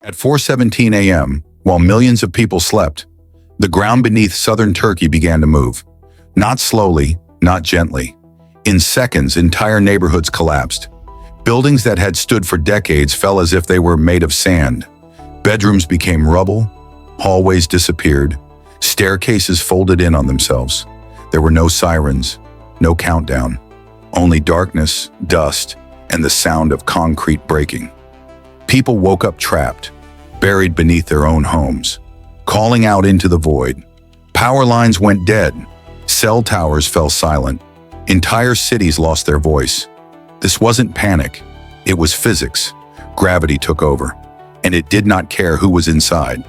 At 4:17 a.m., while millions of people slept, the ground beneath southern Turkey began to move. Not slowly, not gently. In seconds, entire neighborhoods collapsed. Buildings that had stood for decades fell as if they were made of sand. Bedrooms became rubble, hallways disappeared, staircases folded in on themselves. There were no sirens, no countdown, only darkness, dust, and the sound of concrete breaking. People woke up trapped, buried beneath their own homes, calling out into the void. Power lines went dead. Cell towers fell silent. Entire cities lost their voice. This wasn't panic. It was physics. Gravity took over, and it did not care who was inside.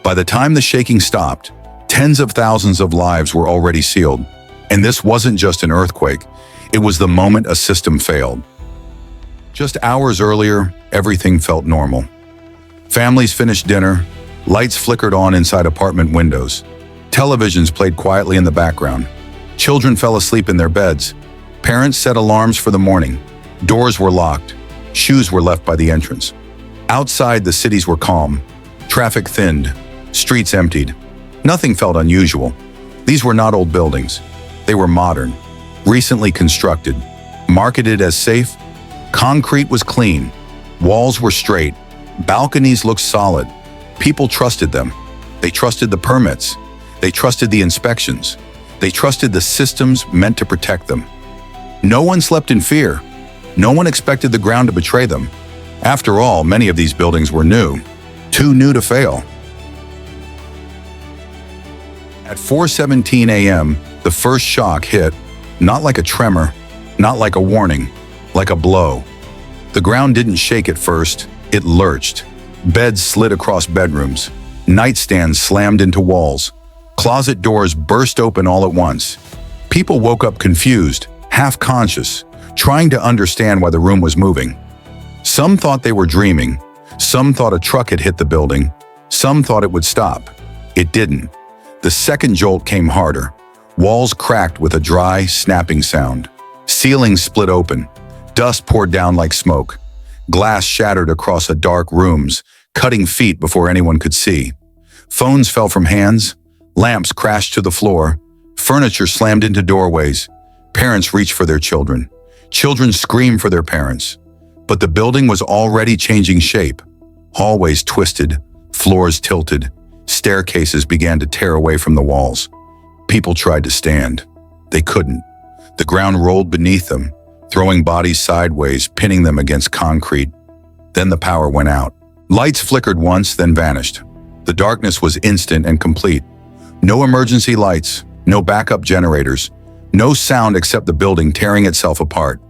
By the time the shaking stopped, tens of thousands of lives were already sealed. And this wasn't just an earthquake. It was the moment a system failed. Just hours earlier, everything felt normal. Families finished dinner, lights flickered on inside apartment windows. Televisions played quietly in the background. Children fell asleep in their beds. Parents set alarms for the morning. Doors were locked. Shoes were left by the entrance. Outside, the cities were calm. Traffic thinned. Streets emptied. Nothing felt unusual. These were not old buildings. They were modern, recently constructed, marketed as safe. Concrete was clean. Walls were straight. Balconies looked solid. People trusted them. They trusted the permits. They trusted the inspections. They trusted the systems meant to protect them. No one slept in fear. No one expected the ground to betray them. After all, many of these buildings were new, too new to fail. At 4:17 a.m., the first shock hit, not like a tremor, not like a warning, like a blow. The ground didn't shake at first, it lurched. Beds slid across bedrooms. Nightstands slammed into walls. Closet doors burst open all at once. People woke up confused, half-conscious, trying to understand why the room was moving. Some thought they were dreaming. Some thought a truck had hit the building. Some thought it would stop. It didn't. The second jolt came harder. Walls cracked with a dry, snapping sound. Ceilings split open. Dust poured down like smoke. Glass shattered across dark rooms, cutting feet before anyone could see. Phones fell from hands. Lamps crashed to the floor. Furniture slammed into doorways. Parents reached for their children. Children screamed for their parents. But the building was already changing shape. Hallways twisted, floors tilted. Staircases began to tear away from the walls. People tried to stand. They couldn't. The ground rolled beneath them, throwing bodies sideways, pinning them against concrete. Then the power went out. Lights flickered once, then vanished. The darkness was instant and complete. No emergency lights, no backup generators, no sound except the building tearing itself apart.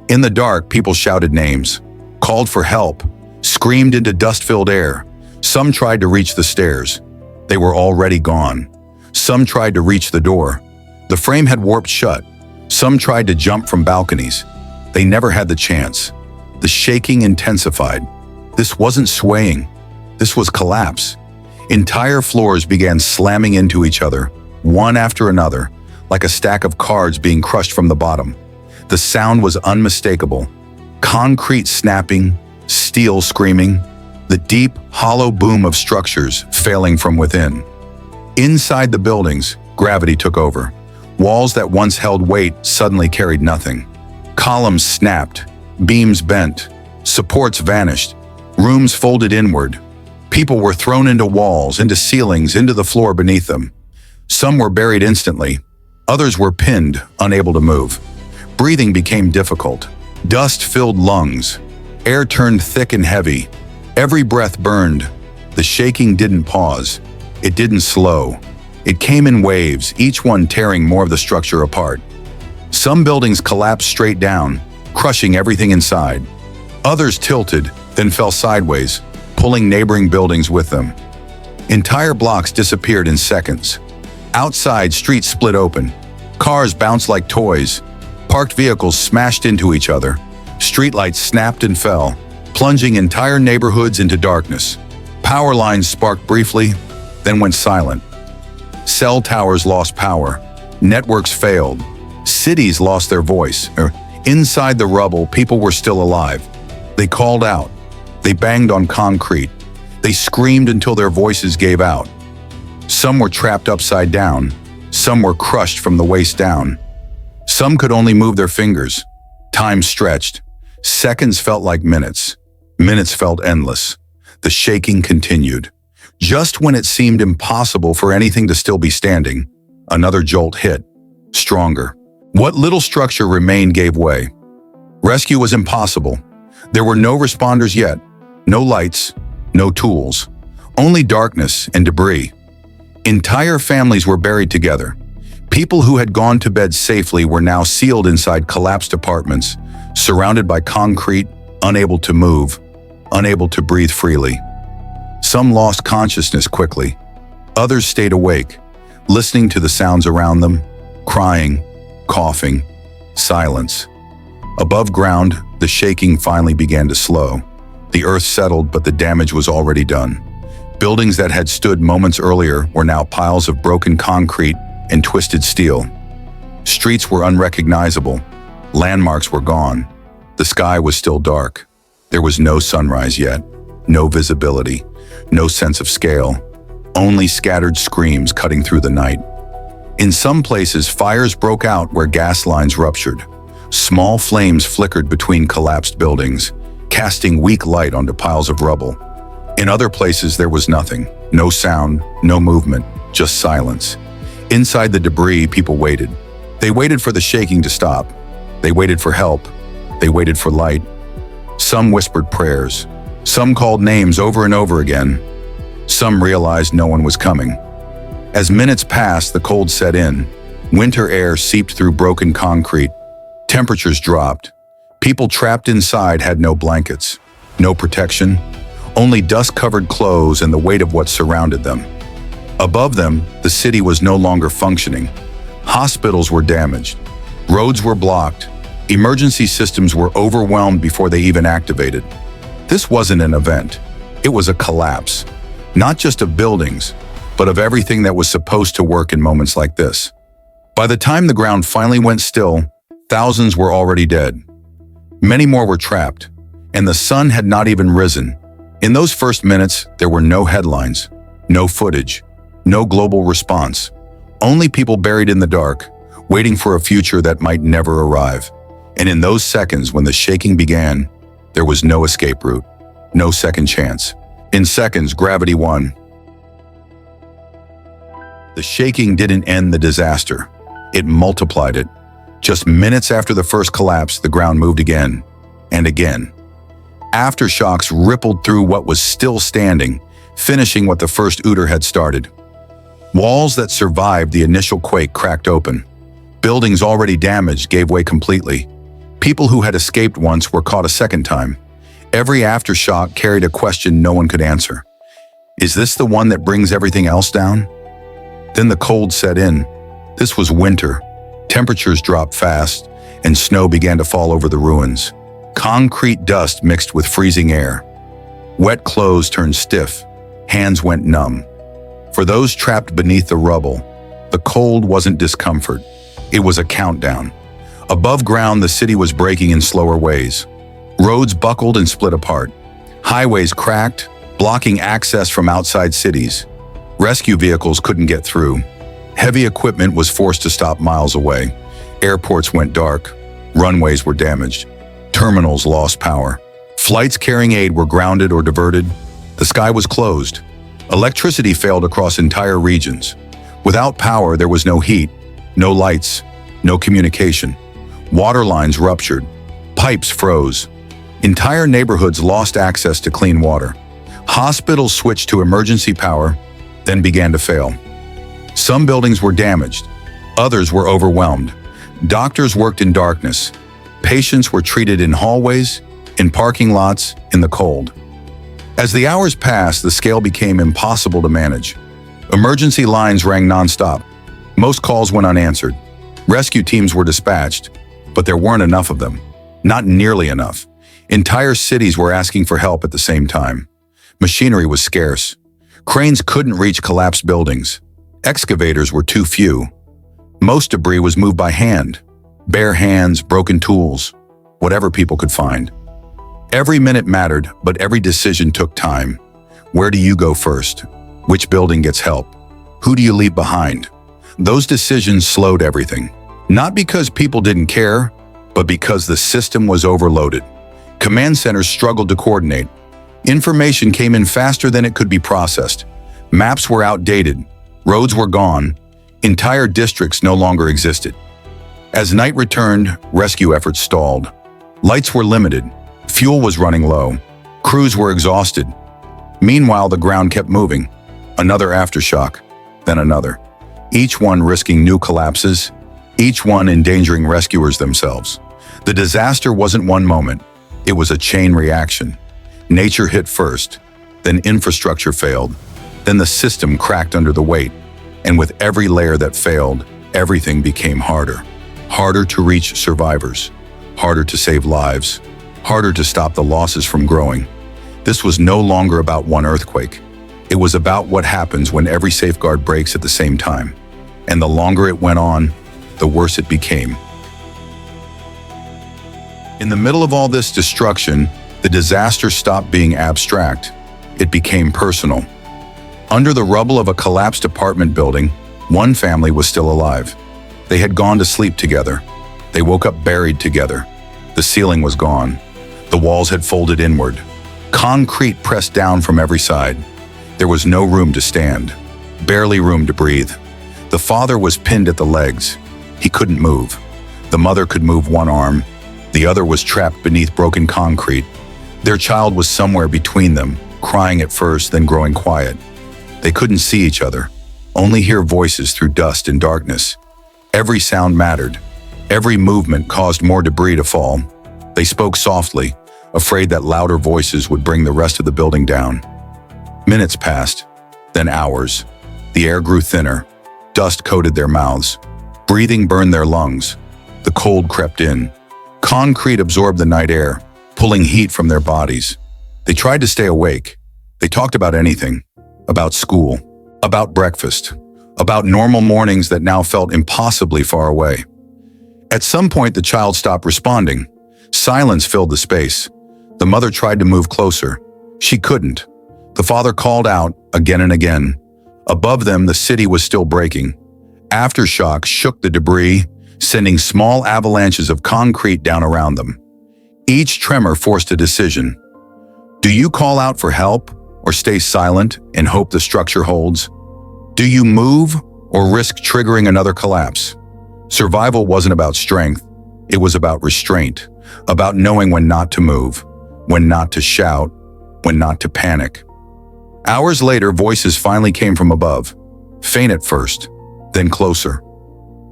In the dark, people shouted names, called for help, screamed into dust-filled air. Some tried to reach the stairs. They were already gone. Some tried to reach the door. The frame had warped shut. Some tried to jump from balconies. They never had the chance. The shaking intensified. This wasn't swaying. This was collapse. Entire floors began slamming into each other, one after another, like a stack of cards being crushed from the bottom. The sound was unmistakable. Concrete snapping, steel screaming, the deep, hollow boom of structures failing from within. Inside the buildings, gravity took over. Walls that once held weight suddenly carried nothing. Columns snapped, beams bent, supports vanished, rooms folded inward. People were thrown into walls, into ceilings, into the floor beneath them. Some were buried instantly. Others were pinned, unable to move. Breathing became difficult. Dust filled lungs. Air turned thick and heavy. Every breath burned. The shaking didn't pause. It didn't slow. It came in waves, each one tearing more of the structure apart. Some buildings collapsed straight down, crushing everything inside. Others tilted, then fell sideways, pulling neighboring buildings with them. Entire blocks disappeared in seconds. Outside, streets split open. Cars bounced like toys. Parked vehicles smashed into each other. Streetlights snapped and fell, plunging entire neighborhoods into darkness. Power lines sparked briefly, then went silent. Cell towers lost power. Networks failed. Cities lost their voice. Inside the rubble, people were still alive. They called out. They banged on concrete. They screamed until their voices gave out. Some were trapped upside down. Some were crushed from the waist down. Some could only move their fingers. Time stretched. Seconds felt like minutes. Minutes felt endless. The shaking continued. Just when it seemed impossible for anything to still be standing, another jolt hit. Stronger. What little structure remained gave way. Rescue was impossible. There were no responders yet. No lights. No tools. Only darkness and debris. Entire families were buried together. People who had gone to bed safely were now sealed inside collapsed apartments, surrounded by concrete, unable to move, unable to breathe freely. Some lost consciousness quickly. Others stayed awake, listening to the sounds around them, crying, coughing, silence. Above ground, the shaking finally began to slow. The earth settled, but the damage was already done. Buildings that had stood moments earlier were now piles of broken concrete and twisted steel. Streets were unrecognizable. Landmarks were gone. The sky was still dark. There was no sunrise yet, no visibility, no sense of scale, only scattered screams cutting through the night. In some places, fires broke out where gas lines ruptured. Small flames flickered between collapsed buildings, casting weak light onto piles of rubble. In other places, there was nothing. No sound, no movement, just silence. Inside the debris, people waited. They waited for the shaking to stop. They waited for help. They waited for light. Some whispered prayers. Some called names over and over again. Some realized no one was coming. As minutes passed, the cold set in. Winter air seeped through broken concrete. Temperatures dropped. People trapped inside had no blankets, no protection, only dust-covered clothes and the weight of what surrounded them. Above them, the city was no longer functioning. Hospitals were damaged. Roads were blocked. Emergency systems were overwhelmed before they even activated. This wasn't an event. It was a collapse, not just of buildings, but of everything that was supposed to work in moments like this. By the time the ground finally went still, thousands were already dead. Many more were trapped, and the sun had not even risen. In those first minutes, there were no headlines, no footage, no global response, only people buried in the dark, waiting for a future that might never arrive. And in those seconds when the shaking began, there was no escape route, no second chance. In seconds, gravity won. The shaking didn't end the disaster. It multiplied it. Just minutes after the first collapse, the ground moved again and again. Aftershocks rippled through what was still standing, finishing what the first ooter had started. Walls that survived the initial quake cracked open. Buildings already damaged gave way completely. People who had escaped once were caught a second time. Every aftershock carried a question no one could answer. Is this the one that brings everything else down? Then the cold set in. This was winter. Temperatures dropped fast, and snow began to fall over the ruins. Concrete dust mixed with freezing air. Wet clothes turned stiff. Hands went numb. For those trapped beneath the rubble, the cold wasn't discomfort. It was a countdown. Above ground, the city was breaking in slower ways. Roads buckled and split apart. Highways cracked, blocking access from outside cities. Rescue vehicles couldn't get through. Heavy equipment was forced to stop miles away. Airports went dark. Runways were damaged. Terminals lost power. Flights carrying aid were grounded or diverted. The sky was closed. Electricity failed across entire regions. Without power, there was no heat, no lights, no communication. Water lines ruptured. Pipes froze. Entire neighborhoods lost access to clean water. Hospitals switched to emergency power, then began to fail. Some buildings were damaged. Others were overwhelmed. Doctors worked in darkness. Patients were treated in hallways, in parking lots, in the cold. As the hours passed, the scale became impossible to manage. Emergency lines rang nonstop. Most calls went unanswered. Rescue teams were dispatched, but there weren't enough of them. Not nearly enough. Entire cities were asking for help at the same time. Machinery was scarce. Cranes couldn't reach collapsed buildings. Excavators were too few. Most debris was moved by hand. Bare hands, broken tools, whatever people could find. Every minute mattered, but every decision took time. Where do you go first? Which building gets help? Who do you leave behind? Those decisions slowed everything. Not because people didn't care, but because the system was overloaded. Command centers struggled to coordinate. Information came in faster than it could be processed. Maps were outdated. Roads were gone. Entire districts no longer existed. As night returned, rescue efforts stalled. Lights were limited. Fuel was running low. Crews were exhausted. Meanwhile, the ground kept moving. Another aftershock, then another. Each one risking new collapses, each one endangering rescuers themselves. The disaster wasn't one moment. It was a chain reaction. Nature hit first, then infrastructure failed, then the system cracked under the weight. And with every layer that failed, everything became harder. Harder to reach survivors, harder to save lives, harder to stop the losses from growing. This was no longer about one earthquake. It was about what happens when every safeguard breaks at the same time. And the longer it went on, the worse it became. In the middle of all this destruction, the disaster stopped being abstract. It became personal. Under the rubble of a collapsed apartment building, one family was still alive. They had gone to sleep together. They woke up buried together. The ceiling was gone. The walls had folded inward. Concrete pressed down from every side. There was no room to stand, barely room to breathe. The father was pinned at the legs. He couldn't move. The mother could move one arm. The other was trapped beneath broken concrete. Their child was somewhere between them, crying at first, then growing quiet. They couldn't see each other, only hear voices through dust and darkness. Every sound mattered. Every movement caused more debris to fall. They spoke softly, afraid that louder voices would bring the rest of the building down. Minutes passed, then hours. The air grew thinner. Dust coated their mouths. Breathing burned their lungs. The cold crept in. Concrete absorbed the night air, pulling heat from their bodies. They tried to stay awake. They talked about anything. About school, about breakfast, about normal mornings that now felt impossibly far away. At some point, the child stopped responding. Silence filled the space. The mother tried to move closer. She couldn't. The father called out again and again. Above them, the city was still breaking. Aftershocks shook the debris, sending small avalanches of concrete down around them. Each tremor forced a decision. Do you call out for help or stay silent and hope the structure holds? Do you move or risk triggering another collapse? Survival wasn't about strength. It was about restraint, about knowing when not to move, when not to shout, when not to panic. Hours later, voices finally came from above, faint at first, then closer.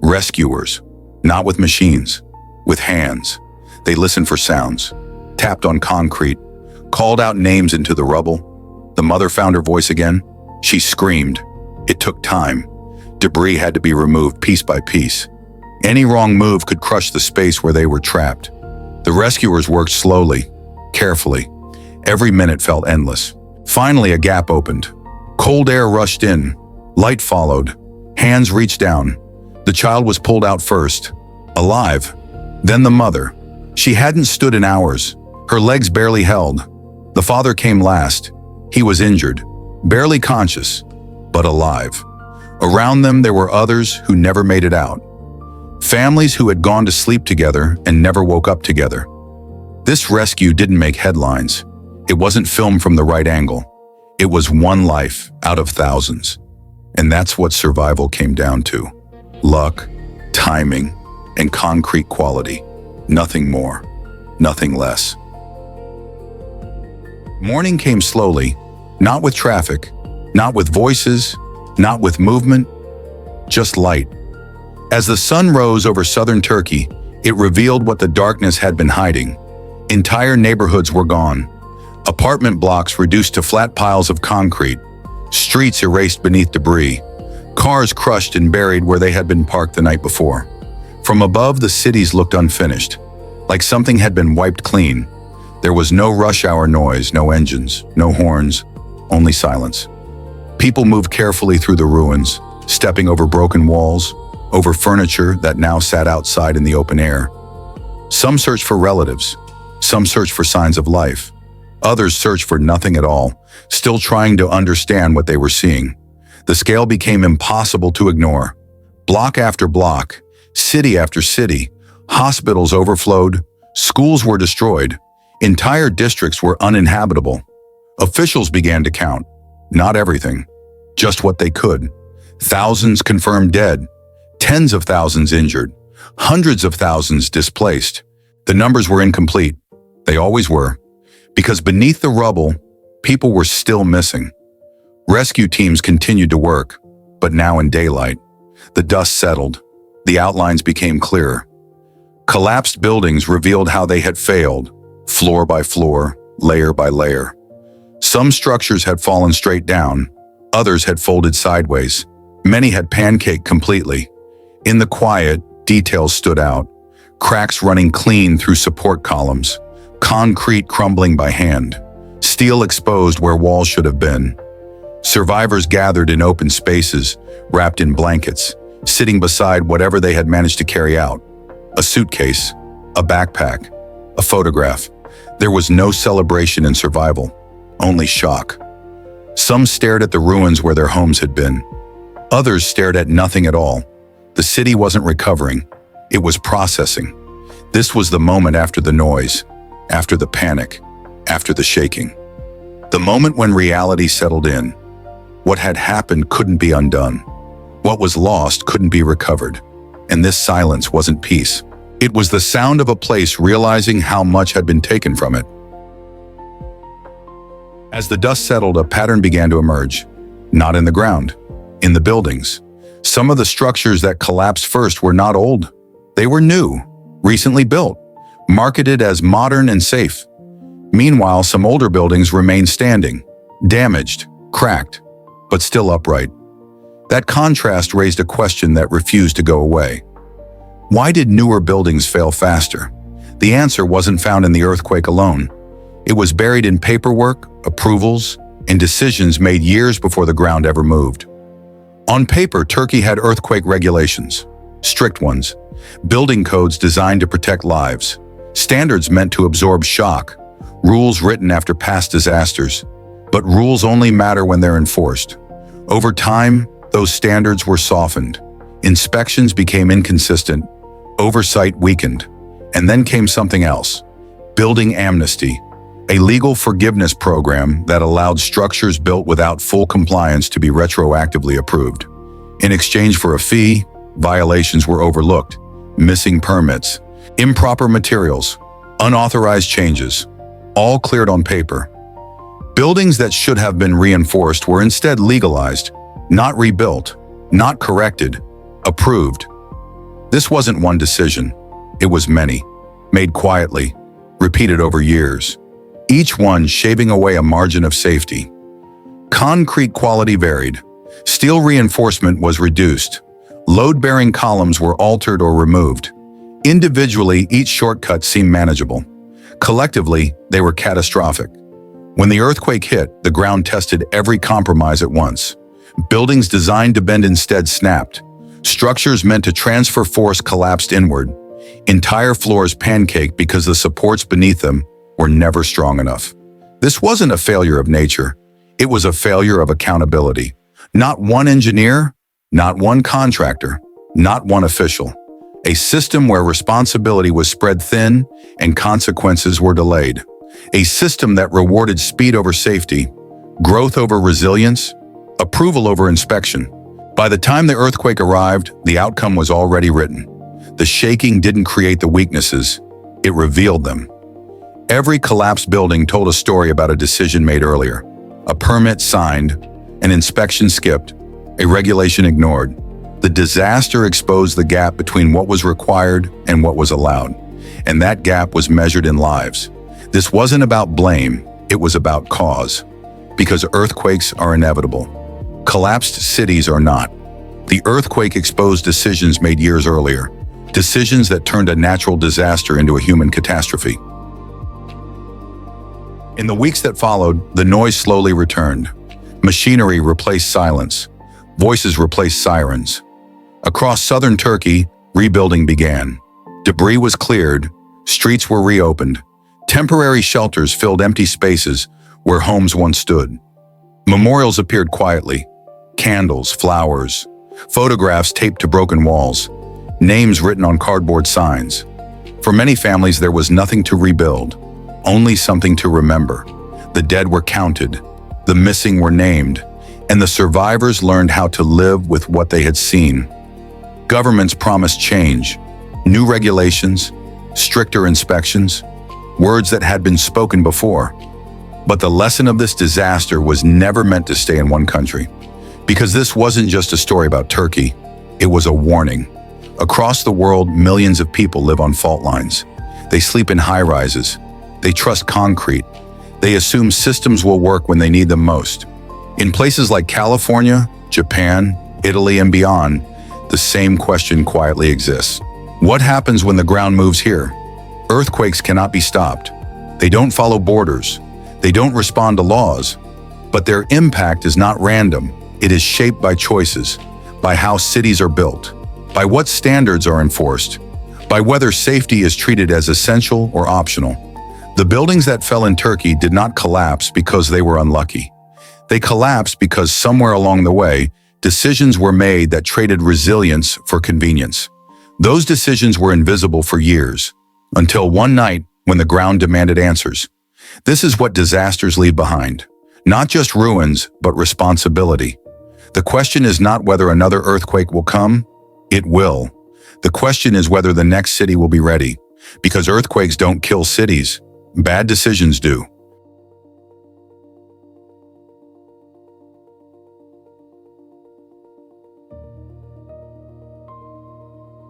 Rescuers, not with machines, with hands. They listened for sounds, tapped on concrete, called out names into the rubble. The mother found her voice again. She screamed. It took time. Debris had to be removed piece by piece. Any wrong move could crush the space where they were trapped. The rescuers worked slowly, carefully. Every minute felt endless. Finally, a gap opened. Cold air rushed in. Light followed. Hands reached down. The child was pulled out first, alive. Then the mother. She hadn't stood in hours. Her legs barely held. The father came last. He was injured, barely conscious, but alive. Around them, there were others who never made it out. Families who had gone to sleep together and never woke up together. This rescue didn't make headlines. It wasn't filmed from the right angle. It was one life out of thousands. And that's what survival came down to. Luck, timing, and concrete quality. Nothing more, nothing less. Morning came slowly, not with traffic, not with voices, not with movement, just light. As the sun rose over southern Turkey, it revealed what the darkness had been hiding. Entire neighborhoods were gone. Apartment blocks reduced to flat piles of concrete. Streets erased beneath debris. Cars crushed and buried where they had been parked the night before. From above, the cities looked unfinished, like something had been wiped clean. There was no rush hour noise, no engines, no horns, only silence. People moved carefully through the ruins, stepping over broken walls, over furniture that now sat outside in the open air. Some searched for relatives, some searched for signs of life. Others searched for nothing at all, still trying to understand what they were seeing. The scale became impossible to ignore. Block after block, city after city, hospitals overflowed, schools were destroyed, entire districts were uninhabitable. Officials began to count, not everything, just what they could. Thousands confirmed dead, tens of thousands injured, hundreds of thousands displaced. The numbers were incomplete. They always were, because beneath the rubble, people were still missing. Rescue teams continued to work, but now in daylight. The dust settled. The outlines became clearer. Collapsed buildings revealed how they had failed, floor by floor, layer by layer. Some structures had fallen straight down, others had folded sideways. Many had pancaked completely. In the quiet, details stood out. Cracks running clean through support columns, concrete crumbling by hand, steel exposed where walls should have been. Survivors gathered in open spaces, wrapped in blankets, sitting beside whatever they had managed to carry out. A suitcase, a backpack, a photograph. There was no celebration in survival, only shock. Some stared at the ruins where their homes had been. Others stared at nothing at all. The city wasn't recovering. It was processing. This was the moment after the noise, after the panic, after the shaking. The moment when reality settled in. What had happened couldn't be undone. What was lost couldn't be recovered. And this silence wasn't peace. It was the sound of a place realizing how much had been taken from it. As the dust settled, a pattern began to emerge. Not in the ground, in the buildings. Some of the structures that collapsed first were not old. They were new, recently built, marketed as modern and safe. Meanwhile, some older buildings remained standing, damaged, cracked, but still upright. That contrast raised a question that refused to go away. Why did newer buildings fail faster? The answer wasn't found in the earthquake alone. It was buried in paperwork, approvals, and decisions made years before the ground ever moved. On paper, Turkey had earthquake regulations, strict ones, building codes designed to protect lives, standards meant to absorb shock, rules written after past disasters. But rules only matter when they're enforced. Over time, those standards were softened. Inspections became inconsistent, oversight weakened, and then came something else: building amnesty, a legal forgiveness program that allowed structures built without full compliance to be retroactively approved. In exchange for a fee, violations were overlooked, missing permits, improper materials, unauthorized changes, all cleared on paper. Buildings that should have been reinforced were instead legalized, not rebuilt, not corrected, approved. This wasn't one decision. It was many, made quietly, repeated over years, each one shaving away a margin of safety. Concrete quality varied. Steel reinforcement was reduced. Load-bearing columns were altered or removed. Individually, each shortcut seemed manageable. Collectively, they were catastrophic. When the earthquake hit, the ground tested every compromise at once. Buildings designed to bend instead snapped. Structures meant to transfer force collapsed inward. Entire floors pancaked because the supports beneath them were never strong enough. This wasn't a failure of nature. It was a failure of accountability. Not one engineer, not one contractor, not one official. A system where responsibility was spread thin and consequences were delayed. A system that rewarded speed over safety, growth over resilience, approval over inspection. By the time the earthquake arrived, the outcome was already written. The shaking didn't create the weaknesses, it revealed them. Every collapsed building told a story about a decision made earlier. A permit signed, an inspection skipped, a regulation ignored. The disaster exposed the gap between what was required and what was allowed. And that gap was measured in lives. This wasn't about blame, it was about cause. Because earthquakes are inevitable. Collapsed cities are not. The earthquake exposed decisions made years earlier. Decisions that turned a natural disaster into a human catastrophe. In the weeks that followed, the noise slowly returned. Machinery replaced silence. Voices replaced sirens. Across southern Turkey, rebuilding began. Debris was cleared, streets were reopened. Temporary shelters filled empty spaces where homes once stood. Memorials appeared quietly. Candles, flowers, photographs taped to broken walls, names written on cardboard signs. For many families, there was nothing to rebuild, only something to remember. The dead were counted, the missing were named, and the survivors learned how to live with what they had seen. Governments promised change, new regulations, stricter inspections, words that had been spoken before. But the lesson of this disaster was never meant to stay in one country. Because this wasn't just a story about Turkey, it was a warning. Across the world, millions of people live on fault lines. They sleep in high-rises. They trust concrete. They assume systems will work when they need them most. In places like California, Japan, Italy, and beyond, the same question quietly exists. What happens when the ground moves here? Earthquakes cannot be stopped. They don't follow borders. They don't respond to laws. But their impact is not random. It is shaped by choices, by how cities are built, by what standards are enforced, by whether safety is treated as essential or optional. The buildings that fell in Turkey did not collapse because they were unlucky. They collapsed because somewhere along the way, decisions were made that traded resilience for convenience. Those decisions were invisible for years, until one night when the ground demanded answers. This is what disasters leave behind. Not just ruins, but responsibility. The question is not whether another earthquake will come. It will. The question is whether the next city will be ready. Because earthquakes don't kill cities. Bad decisions do.